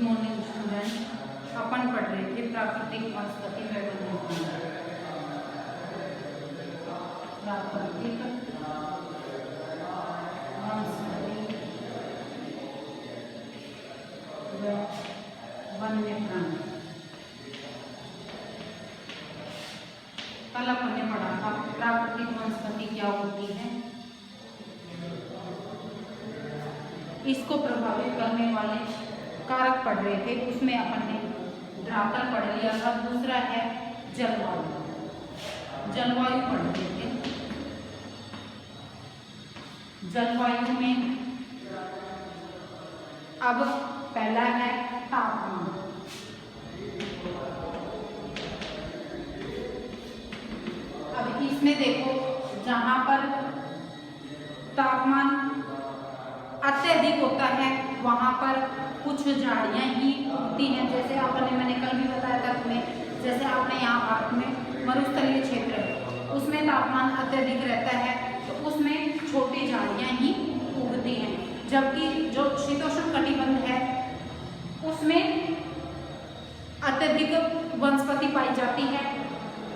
Morning student. अपन पढ़ रहे थे प्राकृतिक वनस्पति में वन्यजीव। प्राकृतिक वनस्पति व वन्य प्राणी। कल अपन ने पढ़ा था प्राकृतिक वनस्पति क्या होती है, इसको प्रभावित करने वाले कारक पढ़ रहे थे। उसमें अपन ने धरातल पढ़ लिया था। दूसरा है जलवायु। जलवायु पढ़ रहे थे। जलवायु में अब पहला है तापमान। अब इसमें देखो, जहां पर तापमान अत्यधिक होता है वहां पर कुछ झाड़ियां ही उगती हैं। जैसे आपने, मैंने कल भी बताया था तुम्हें, जैसे आपने यहाँ भारत में मरुस्थलीय क्षेत्र है, उसमें तापमान अत्यधिक रहता है तो उसमें छोटी झाड़ियां ही उगती हैं। जबकि जो शीतोष्ण कटिबंध है उसमें अत्यधिक वनस्पति पाई जाती है,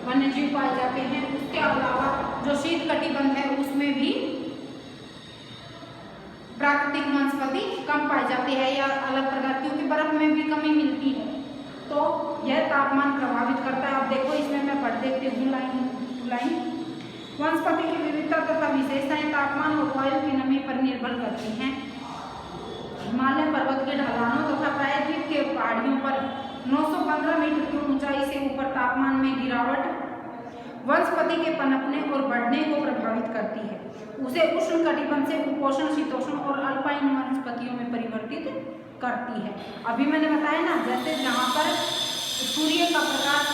वन्यजीव पाए जाते हैं। उसके अलावा जो शीत कटिबंध है उसमें भी प्राकृतिक वनस्पति कम पाई जाती है या अलग प्रकार, क्योंकि बर्फ में भी कमी मिलती है तो यह तापमान प्रभावित करता है। अब देखो इसमें मैं पढ़ देती हूँ लाइन। वनस्पति की विविधता तथा विशेषताएं तापमान और वायु की नमी पर निर्भर करती हैं। हिमालय पर्वत के ढलानों तथा प्रायद्वीप के पहाड़ियों पर 915 मीटर की ऊंचाई से ऊपर तापमान में गिरावट वनस्पति के पनपने और बढ़ने को प्रभावित करती है। उसे उष्ण कटिबंध से उपोष्ण, शीतोष्ण और अल्पाइन वनस्पतियों में परिवर्तित करती है। अभी मैंने बताया ना, जैसे जहाँ पर सूर्य का प्रकाश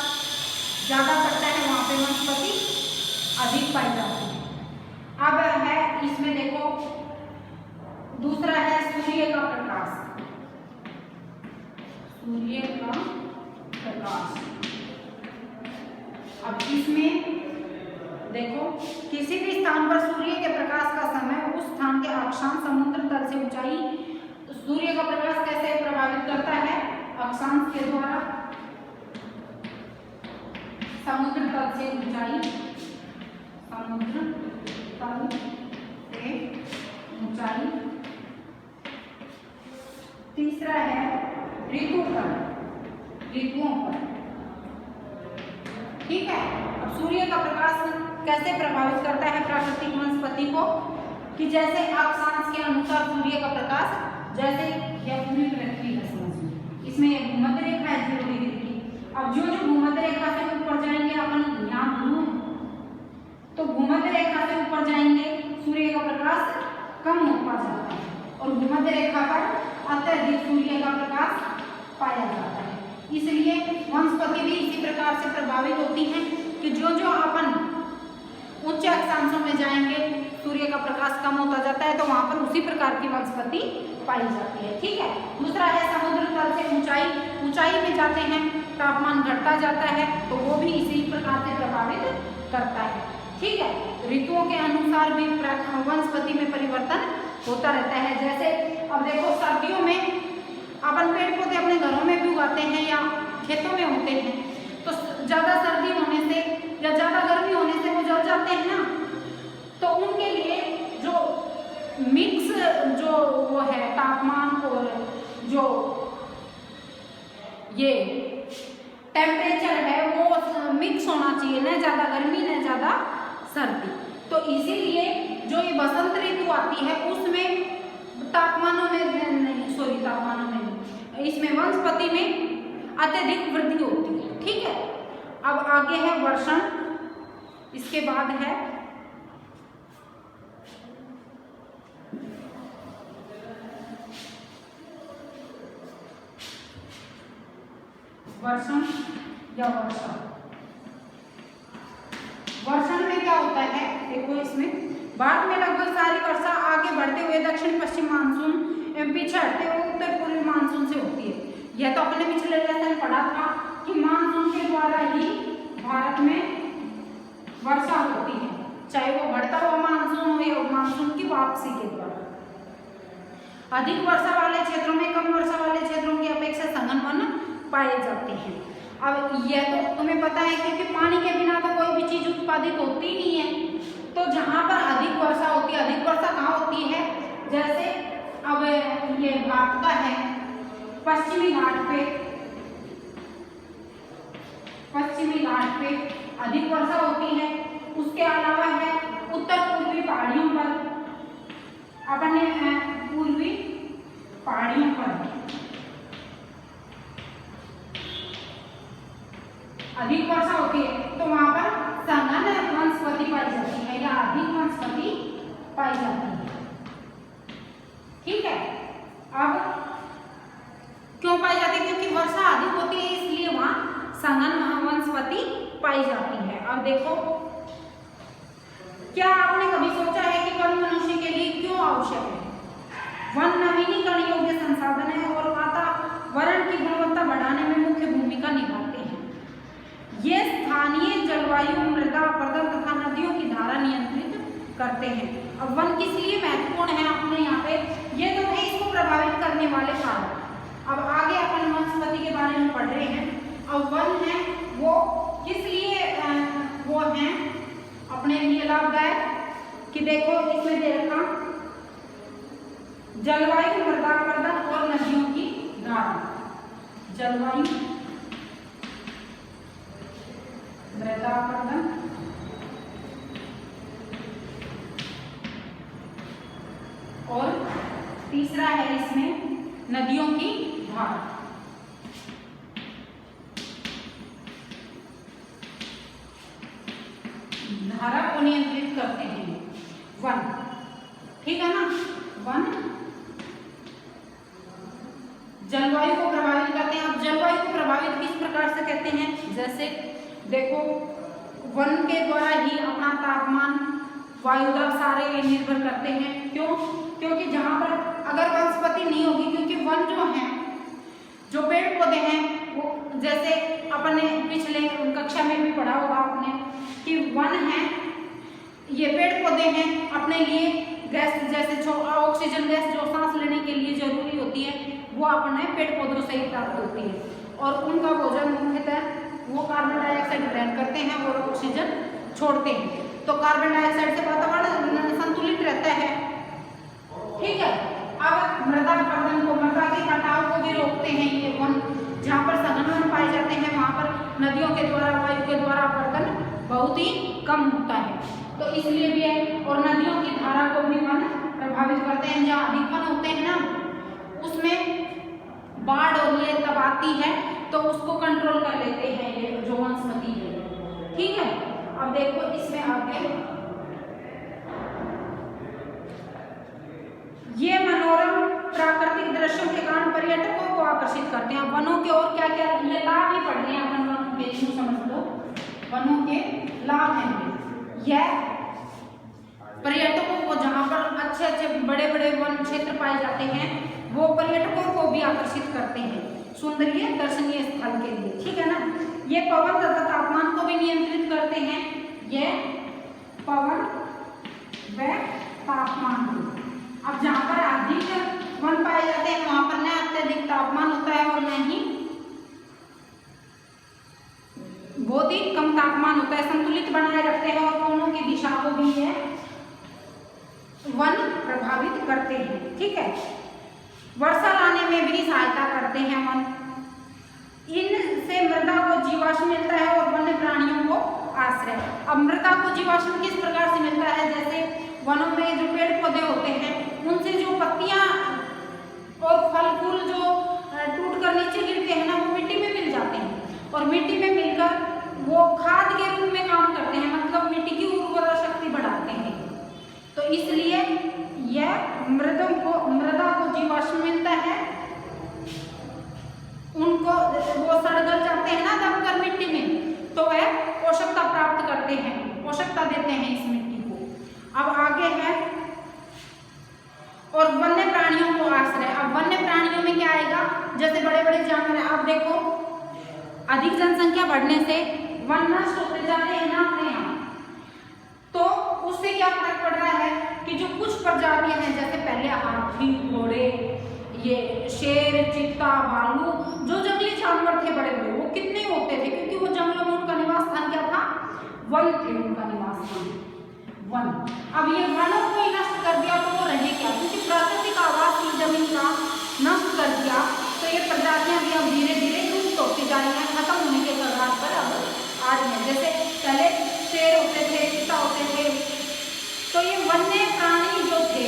ज्यादा पड़ता है वहाँ पे वनस्पति अधिक पाई जाती है। अब है इसमें देखो, दूसरा है सूर्य का प्रकाश। सूर्य का प्रकाश। अब इसमें देखो, किसी भी स्थान पर सूर्य के प्रकाश का समय उस स्थान के अक्षांश समुद्र तल से ऊंचाई, सूर्य का प्रकाश कैसे प्रभावित करता है, अक्षांश के द्वारा समुद्र तल से ऊंचाई, समुद्र तल से ऊंचाई। तीसरा है ऋतु पर, ऋतुओं पर। ठीक है। अब सूर्य का प्रकाश कैसे प्रभावित करता है प्राकृतिक वनस्पति को, कि जैसे अक्षांश के अनुसार सूर्य का प्रकाश, जैसे यह पूरी पृथ्वी है समझिए, इसमें भूमध्य रेखा है 0 डिग्री की। अब जो जो भूमध्य रेखा से ऊपर जाएंगे, अपन यहाँ ब्लू, तो भूमध्य रेखा से ऊपर जाएंगे सूर्य का प्रकाश कम होता जाता है और भूमध्य रेखा पर अत्यधिक सूर्य का प्रकाश पाया जाता है। इसलिए वनस्पति भी इसी प्रकार से प्रभावित होती हैं कि जो जो अपन उच्च अक्षांशों में जाएंगे सूर्य का प्रकाश कम होता जाता है तो वहां पर उसी प्रकार की वनस्पति पाई जाती है। ठीक है। दूसरा है समुद्र तल से ऊंचाई। ऊंचाई में जाते हैं, तापमान घटता जाता है तो वो भी इसी प्रकार से प्रभावित करता है। ठीक है। ऋतुओं के अनुसार भी वनस्पति में परिवर्तन होता रहता है। जैसे अब देखो, सर्दियों में अपन पेड़ पौधे अपने घरों में भी उगाते हैं या खेतों में होते हैं, तो ज्यादा सर्दी होने से या ज्यादा गर्मी होने से वो जल जाते हैं ना, तो उनके लिए जो मिक्स जो वो है तापमान और जो ये टेम्परेचर है वो मिक्स होना चाहिए, न ज्यादा गर्मी न ज्यादा सर्दी। तो इसीलिए जो ये बसंत ऋतु आती है उसमें तापमानों में नहीं, सॉरी तापमानों में नहीं, इसमें वनस्पति में अत्यधिक वृद्धि होती है। ठीक है। अब आगे है वर्षण, इसके बाद है वर्षण या वर्षा। वर्षण में क्या होता है, देखो इसमें भारत में लगभग सारी वर्षा आगे बढ़ते हुए दक्षिण पश्चिम मानसून एवं पीछे हटते हुए उत्तर पूर्वी मानसून से होती है। यह तो अपने पिछले लेसन पढ़ा था कि मानसून के द्वारा ही भारत में वर्षा होती है, चाहे वो बढ़ता हुआ मानसून हो या मानसून की वापसी के द्वारा। अधिक वर्षा वाले क्षेत्रों में कम वर्षा वाले क्षेत्रों की अपेक्षा सघन वन पाए जाते हैं। अब यह तो तुम्हें पता है क्योंकि पानी के बिना तो कोई भी चीज उत्पादित होती नहीं है। तो जहाँ पर अधिक वर्षा होती है, अधिक वर्षा कहाँ होती है, जैसे अब ये भारत का है पश्चिमी घाट पे अधिक वर्षा होती है। उसके अलावा है उत्तर पूर्वी पहाड़ियों पर, अपने पूर्वी पहाड़ियों पर अधिक वर्षा होती है, तो वहां पर सघन वनस्पति पाई जाती है या अधिक वनस्पति पाई जाती है। ठीक है, अब क्यों पाई जाती है, क्योंकि वर्षा अधिक होती है इसलिए वहां सघन वनस्पति पाई जाती है। अब देखो, क्या आपने कभी सोचा है कि वन मनुष्य के लिए क्यों आवश्यक है? वन नवीनीकरण योग्य संसाधन है और वातावरण की गुणवत्ता बढ़ाने में मुख्य भूमिका निभाते हैं। ये स्थानीय जलवायु, मृदा अपरदन तथा नदियों की धारा नियंत्रित करते हैं। अब वन किस लिए महत्वपूर्ण है अपने यहाँ पे, ये तो है इसको प्रभावित करने वाले कारक। अब आगे अपन वनस्पति के बारे में पढ़ रहे हैं। अब वन है वो किस लिए वो है अपने लिए लाभदायक, कि देखो इसमें दे रखा जलवायु, मृदा अपरदन और नदियों की धारा। जलवायु, मृदा अपरदन और तीसरा है इसमें नदियों की धारा। धारा को नियंत्रित करते हैं वन, ठीक है ना। वन जलवायु को प्रभावित करते हैं। अब जलवायु को प्रभावित किस प्रकार से कहते हैं, जैसे देखो वन के द्वारा ही अपना तापमान, वायुदाब सारे निर्भर करते हैं। क्यों? क्योंकि जहाँ पर अगर वनस्पति नहीं होगी, क्योंकि वन जो है, जो पेड़ पौधे हैं, वो जैसे अपने पिछले कक्षा में भी पढ़ा होगा आपने कि वन है, ये पेड़ पौधे हैं, अपने लिए गैस जैसे ऑक्सीजन गैस जो सांस लेने के लिए जरूरी होती है वो अपने पेड़ पौधों से ही प्राप्त होती है। और उनका भोजन मुख्यतः वो कार्बन डाइऑक्साइड ग्रहण करते हैं और ऑक्सीजन छोड़ते हैं। तो कार्बन डाइऑक्साइड से वातावरण संतुलित रहता है। ठीक है, अब मृदा अपरदन को, मृदा के कटाव को भी रोकते हैं ये वन। जहाँ पर सघन वन पाए जाते हैं वहाँ पर नदियों के द्वारा, वायु के द्वारा अपरदन बहुत ही कम होता है, तो इसलिए भी है। और नदियों की धारा को भी वन प्रभावित करते हैं। जहाँ अधिक वन होते हैं ना, उसमें बाढ़ और ये तब आती है तो उसको कंट्रोल कर लेते हैं ये जो वनस्पति है। ठीक है, अब देखो इसमें आगे ये मनोरम प्राकृतिक दृश्यों के कारण पर्यटकों को आकर्षित करते हैं। वनों के और क्या क्या ये लाभ ही पढ़ रहे हैं अपन, वनों के समझ लो, वनों के लाभ हैं यह पर्यटकों को, जहाँ पर अच्छे अच्छे बड़े बड़े वन क्षेत्र पाए जाते हैं, वो पर्यटकों को भी आकर्षित करते हैं सुंदरीय दर्शनीय स्थल के लिए। ठीक है ना। ये पवन तथा तापमान को भी नियंत्रित करते हैं, ये पवन व तापमान को। अब जहाँ पर अधिक वन पाए जाते हैं वहां पर न अत्यधिक तापमान होता है और न ही बहुत ही कम तापमान होता है, संतुलित बनाए रखते हैं और दोनों की दिशा को भी है वन प्रभावित करते हैं। ठीक है, वर्षा लाने में भी सहायता करते हैं वन। इनसे मृदा को जीवाश्म मिलता है और वन्य प्राणियों को आश्रय। अब मृदा को जीवाश्म किस प्रकार से मिलता है, जैसे वनों में जो पेड़ पौधे होते हैं उनसे जो पत्तियां और फल फूल जो टूट कर नीचे गिरते हैं ना, वो मिट्टी में मिल जाते हैं और मिट्टी में मिलकर वो खाद के रूप में काम करते हैं, मतलब मिट्टी की उर्वरा शक्ति बढ़ाते हैं। तो इसलिए यह मृदा को जीवाश्म मिलता है, उनको वो सड़ गल जाते हैं ना दबकर मिट्टी में, तो वह पोषकता प्राप्त करते हैं, पोषकता देते हैं इस मिट्टी को। अब आगे है और वन्य प्राणियों को आश्रय। अब वन्य प्राणियों में क्या आएगा, जैसे बड़े बड़े जानवर हैं। आप देखो अधिक जनसंख्या बढ़ने से वन नष्ट होते जा रहे हैं ना अपने यहाँ, तो उससे क्या फर्क पड़ रहा है कि जो कुछ प्रजातियां हैं, जैसे पहले हाथी, घोड़े, ये शेर, चीता, भालू, जो वन थे उनका निवास स्थान, वन। अब ये वनों को ही नष्ट कर दिया तो वो रहे क्या, क्योंकि प्राकृतिक आवास जमीन का नष्ट कर दिया तो ये प्रजातियां भी अब धीरे धीरे लुप्त होती जा रही हैं, खत्म होने के कगार पर अब आ रही हैं। जैसे पहले शेर होते थे, चीता होते थे, तो ये वन्य प्राणी जो थे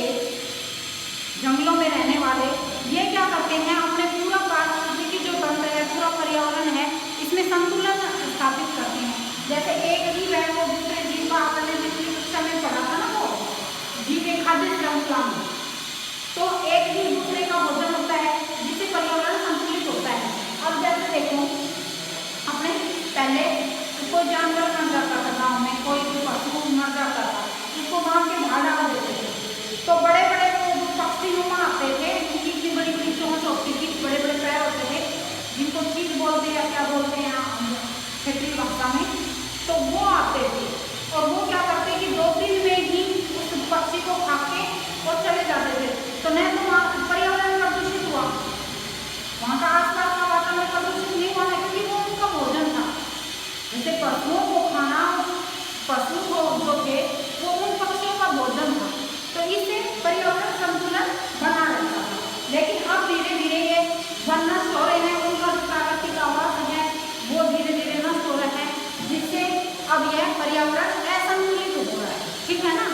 जंगलों में रहने वाले, ये क्या करते हैं, अपने पूरा पारिस्थितिकी जो तंत्र है, पूरा पर्यावरण है, इसमें संतुलन स्थापित करते हैं। जैसे एक जीव है वो दूसरे जीव का, आपने पिछली कक्षा में पढ़ा था ना, वो जीव के खाद्य श्रृंखला में, तो एक जीव दूसरे का भोजन होता है जिससे पर्यावरण संतुलित होता है। अब जैसे देखो, अपने पहले कोई जानवर मर जाता था गाँव में, कोई पशु मर जाता था, उसको गाँव के बाहर डाल देते थे, तो बड़े बड़े पक्षी नुमा आते थे, उनकी इतनी बड़ी बड़ी चोंच होती थी, बड़े बड़े पैर होते थे, जिनको चीज बोलते हैं या क्या बोलते हैं क्षेत्रीय भाषा में, तो वो आते थे और वो क्या करते कि 2 दिन में ही उस पक्षी को खा के और चले जाते थे। तो न तो पर्यावरण प्रदूषित हुआ, वहाँ का आसपास का वातावरण प्रदूषित नहीं हुआ, क्योंकि वो उनका भोजन था। जैसे पशुओं को खाना, पशु को जो थे वो उन पक्षियों का भोजन था, तो इससे पर्यावरण संतुलन बना रहता था। लेकिन अब धीरे धीरे ये वन नष्ट हो रहे हैं, उनका जो प्राकृतिक आवास है वो धीरे धीरे नष्ट हो रहा है, जिससे अब यह पर्यावरण असंतुलित हो रहा है। ठीक है ना।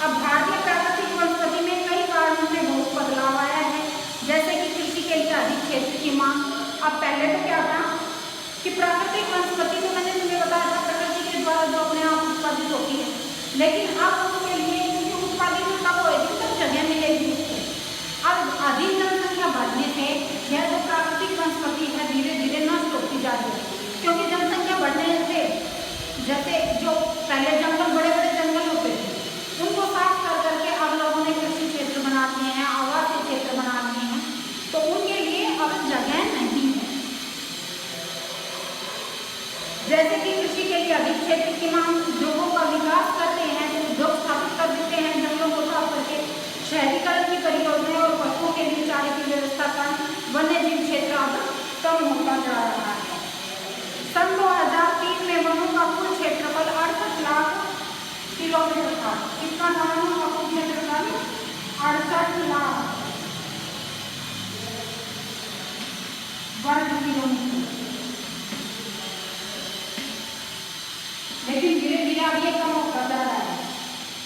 अब भारतीय प्राकृतिक वनस्पति में कई कारणों से बहुत बदलाव आया है, जैसे कि कृषि के लिए अधिक क्षेत्र की मांग। अब पहले तो क्या था कि प्राकृतिक वनस्पति तो मैंने तुम्हें बताया था प्रकृति के द्वारा जो अपने आप उत्पादित होती है, लेकिन अब उसके लिए क्योंकि उत्पादित कब होगी तब जगह मिलेगी उसको। अब अधिक जनसंख्या बढ़ने से यह जो प्राकृतिक वनस्पति है धीरे धीरे नष्ट होती जा रही है, क्योंकि जनसंख्या बढ़ने से जैसे जो पहले जंगल, बड़े बड़े जंगल होते थे, उनको साफ कर करके अब लोगों ने कृषि क्षेत्र बना दिए हैं, आवासीय क्षेत्र बना दिए हैं, तो उनके लिए अब जगह नहीं है। जैसे कि कृषि के लिए अधिक क्षेत्र की मांग, उद्योगों का विकास करते हैं, तो उद्योग स्थापित कर देते हैं जंगलों को साफ करके, शहरीकरण की परियोजनाएं और पशुओं के लिए चारे की व्यवस्था का वन्य जीव क्षेत्र अब कम होता जा रहा है। सन 2003 में वनों का कुल क्षेत्रफल 68 लाख किलोमीटर था। कितना था वनों का कुल क्षेत्रफल? 68 लाख वर्ग किलोमीटर। लेकिन धीरे धीरे अब ये कम होता जा रहा है।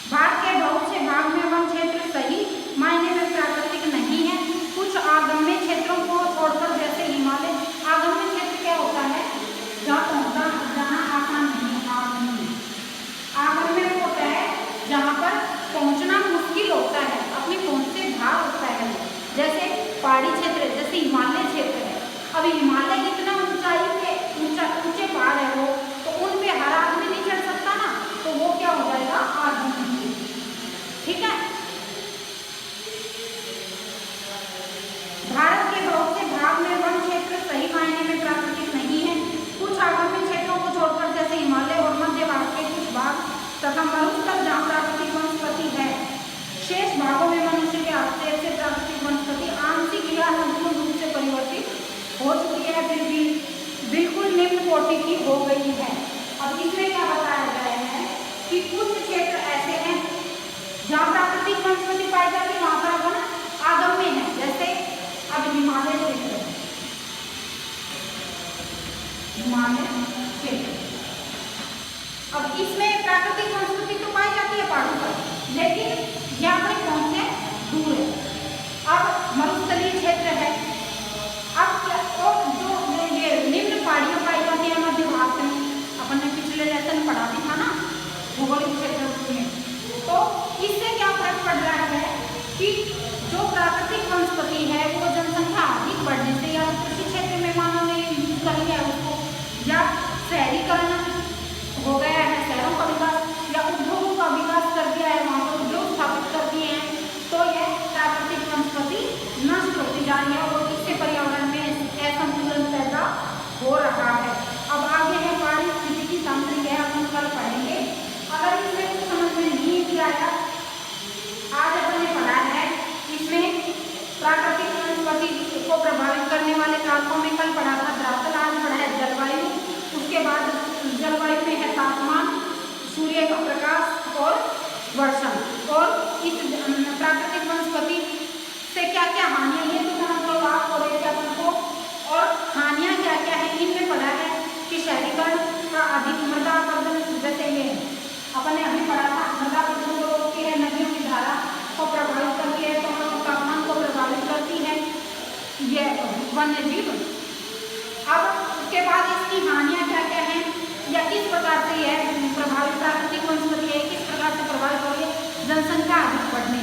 भारत के बहुत से भाग में वन क्षेत्र सही मायने में प्राकृतिक नहीं है। कुछ आगम्य क्षेत्रों को छोड़कर, जैसे हिमालय, आगम्य क्षेत्र क्या होता है? जहाँ जाना आसान नहीं है। आगम्य होता है जहाँ पर पहुँचना मुश्किल होता है, अपनी पहुँच से बाहर होता है। जैसे पहाड़ी क्षेत्र, जैसे हिमालय क्षेत्र है। अब हिमालय इतना ऊंचाई पे ऊंचे पहाड़ है वो, तो उन पे हर आदमी नहीं चढ़ सकता ना, तो वो क्या हो जाएगा? आगम्य। ठीक है। भारत के बहुत से भाग में वन क्षेत्र सही मायने में प्राकृतिक नहीं है। कुछ आगम्य क्षेत्रों को छोड़कर, जैसे हिमालय और मध्य भारत के कुछ भाग तथा मरुस्थल जहाँ प्राकृतिक वनस्पति है, शेष भागों में मनुष्य के हस्तक्षेप से प्राकृतिक वनस्पति आंशिक या संपूर्ण रूप से परिवर्तित हो चुकी है, फिर भी बिल्कुल निम्न कोटि की हो गई है। अब इसमें क्या बताया गया है कि कुछ क्षेत्र ऐसे हैं जहाँ प्राकृतिक वनस्पति पाई जाती है, वहाँ पर वन आगम्य है। जैसे अब हिमालय क्षेत्र, अब इसमें प्राकृतिक वनस्पति तो पाई जाती है पहाड़ों पर, लेकिन यहाँ पर पहुँचने दूर है। अब मरुस्थलीय क्षेत्र है। अब और जो ये निम्न पहाड़ियाँ पाई जाती है मध्य भारत में, अपन ने पिछले लेसन पढ़ा भी था ना भौगोलिक क्षेत्र में, तो इससे क्या फर्क पड़ रहा है कि जो प्राकृतिक वनस्पति है वो जनसंख्या अधिक बढ़ने से, या कृषि क्षेत्र में मानव ने यूज कर लिया उसको, या शहरीकरण हो गया है, शहरों का विकास, या उद्योगों का विकास कर दिया है, वहाँ पर उद्योग स्थापित कर दिए हैं, तो यह प्राकृतिक वनस्पति नष्ट होती जा रही है और इससे पर्यावरण में असंतुलन पैदा हो रहा है। अब आगे है पारिस्थितिकी तंत्र, यह हम कल पढ़ेंगे। अगर इसमें कुछ समझ में नहीं भी आया, आज अपन ने पढ़ा है इसमें प्राकृतिक वनस्पति को प्रभावित करने वाले कारकों में कल पढ़ा था धरातल, आज पढ़ा है जलवायु, उसके बाद जलवायु में है तापमान, सूर्य का प्रकाश और वर्षा। और इस प्राकृतिक वनस्पति से क्या क्या हानियां, ये तो हम लोग लाभ हो रहे थे अपन को। और हानियां क्या क्या है इनमें पढ़ा है कि शहरीकरण का अधिक मृदा अपरदन, जैसे ये अपन ने अभी पढ़ा था, मृदा अपरदन को रोकती है, नदियों की धारा को प्रभावित करती है, तापमान को प्रभावित करती है ये वन्य जीव। अब उसके बाद इसकी हानियां क्या क्या है, या किस प्रकार से यह प्रभावित प्राकृतिक वनस्पति है, किस प्रकार से प्रभावित हो रही है, जनसंख्या अधिक बढ़ने